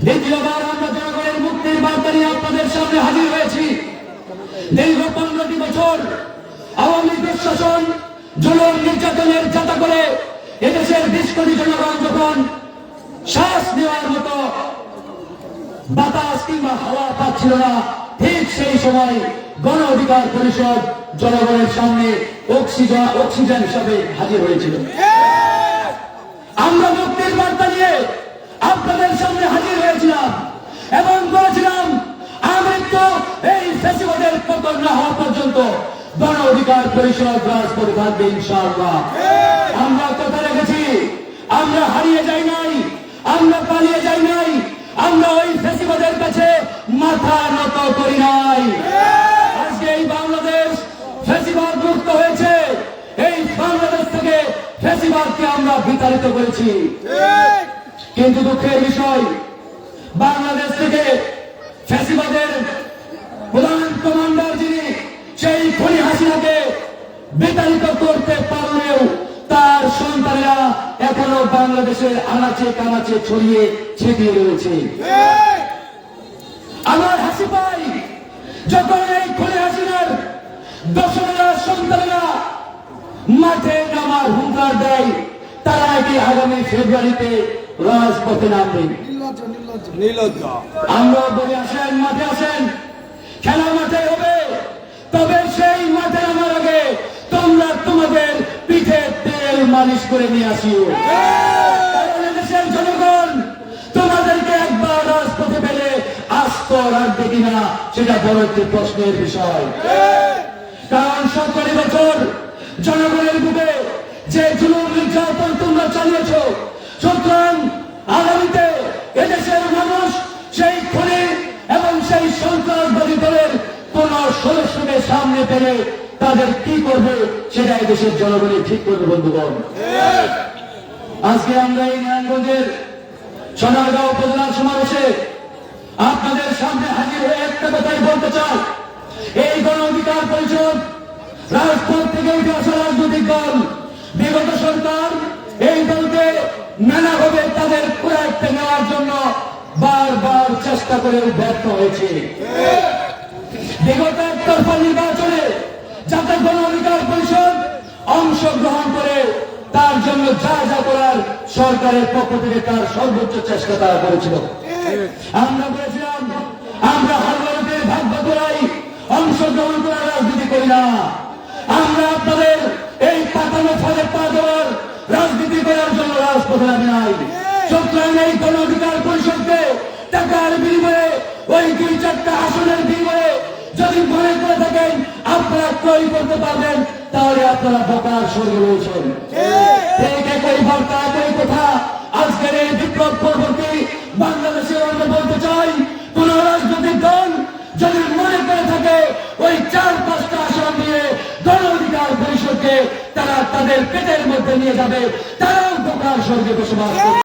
দ্বিতীয়বার আমরা জনগণের মুক্তির বার্তা নিয়ে আপনাদের সামনে হাজির হয়েছি। দীর্ঘ 15টি বছর আওয়ামী দুঃশাসন, জুলুম, নির্যাতনের যাতা করে এদেশের 20 কোটি জনগণ যখন শ্বাস নেওয়ার মতো বাতাস কিংবা হাওয়া পাচ্ছিল না, ঠিক সেই সময় গণ অধিকার পরিষদ জনগণের সামনে অক্সিজেন হিসাবে হাজির হয়েছিল। আমরা মুক্তির বার্তা নিয়ে আপনাদের সামনে হাজির হয়েছিলাম এবং বলেছিলাম আমৃত্যু এই ফ্যাসিবাদের পতন না হওয়া পর্যন্ত গণ অধিকার পরিষদ রাজপথে থাকবে ইনশাআল্লাহ। আমরা কথা রেখেছি, আমরা হারিয়ে যাই নাই, আমরা পালিয়ে যাই নাই, আমরা ওই ফ্যাসিবাদের কাছে মাথা নত করি নাই। আজকে এই বাংলাদেশ ফ্যাসিবাদ মুক্ত হয়েছে, এই বাংলাদেশ থেকে ফ্যাসিবাদকে আমরা বিতাড়িত করেছি। কিন্তু দুঃখের বিষয়, বাংলাদেশ থেকে ফ্যাসিবাদের প্রধান কমান্ডার যিনি, সেই খুনি হাসিনাকে বিতাড়িত করতে পারলেও তার সন্তানেরা এখনো বাংলাদেশের আনাচে কানাচে ছড়িয়ে ছিটিয়ে রয়েছে। আমার হাসি পাই যখন এই খুনি হাসিনার দোসরেরা, সন্তানেরা মাঠে নামার হুঙ্কার দেয়, তারা কি আগামী ফেব্রুয়ারিতে রাজপথে নামবে। আমরা বলি আসেন, মাঠে আসেন, খেলা মাঠে হবে, তবে সেই মাঠে নামার আগে তোমরা তোমাদের পিঠে তেল মালিশ করে নিয়ে আসিও। দেশের জনগণ তোমাদেরকে একবার রাজপথে পেলে আস্ত রাখবে কিনা সেটা বড় একটি প্রশ্নের বিষয়। কারণ 17 বছর জনগণের বুকে যে জুলুম নির্যাতন তোমরা চালিয়েছ, সুতরাং আগামীতে এদেশের মানুষ সেই খুনি এবং সেই সন্ত্রাসবাদী দলের কোন সদস্যকে সামনে পেলে তাদের কি করবে সেটা এদেশের জনগণই ঠিক করবে। বন্ধুগণ, আজকে আমরা এই নারায়ণগঞ্জের সোনারগাঁও উপজেলার সমাবেশে আপনাদের সামনে হাজির হয়ে একটা কথাই বলতে চাই, এই গণ অধিকার পরিষদ রাজপথ থেকে উঠে আসা রাজনৈতিক দল, বিগত সরকার এই দলকে নানাভাবে তাদের প্রয়াসে নেওয়ার জন্য বারবার চেষ্টা করে ব্যর্থ হয়েছে। বিগত একতরফা নির্বাচনে যাতে গণ অধিকার পরিষদ অংশগ্রহণ করে তার জন্য যা যা করার সরকারের পক্ষ থেকে তার সর্বোচ্চ চেষ্টা তারা করেছিল। আমরা বলেছিলাম আমরা হারবারের ভাগ্য করাই অংশগ্রহণ করার রাজনীতি করি না, আমরা আপনাদের এই পাতানো ফলে পা দেওয়ার রাজনীতি করার জন্য রাজপথে নামি নাই। সুতরাং এই গণ অধিকার পরিষদকে টাকার বিনিময়ে, ওই 2-4টা আসনের বিনিময়ে যদি মনে করে থাকেন আপনারা ক্রয় করতে পারবেন, তাহলে আপনারা বোকার স্বর্গে রয়েছেন। একই বার্তা, একই কথা আজকের এই বিপ্লব পরবর্তী বাংলাদেশের আমরা বলতে চাই, কোন রাজনৈতিক দল যদি মনে করে থাকে ওই 4-5টা আসন দিয়ে গণ অধিকার পরিষদকে তারা তাদের পেটের মধ্যে নিয়ে যাবে, তারাও বোকার স্বর্গে বসবাস করবে।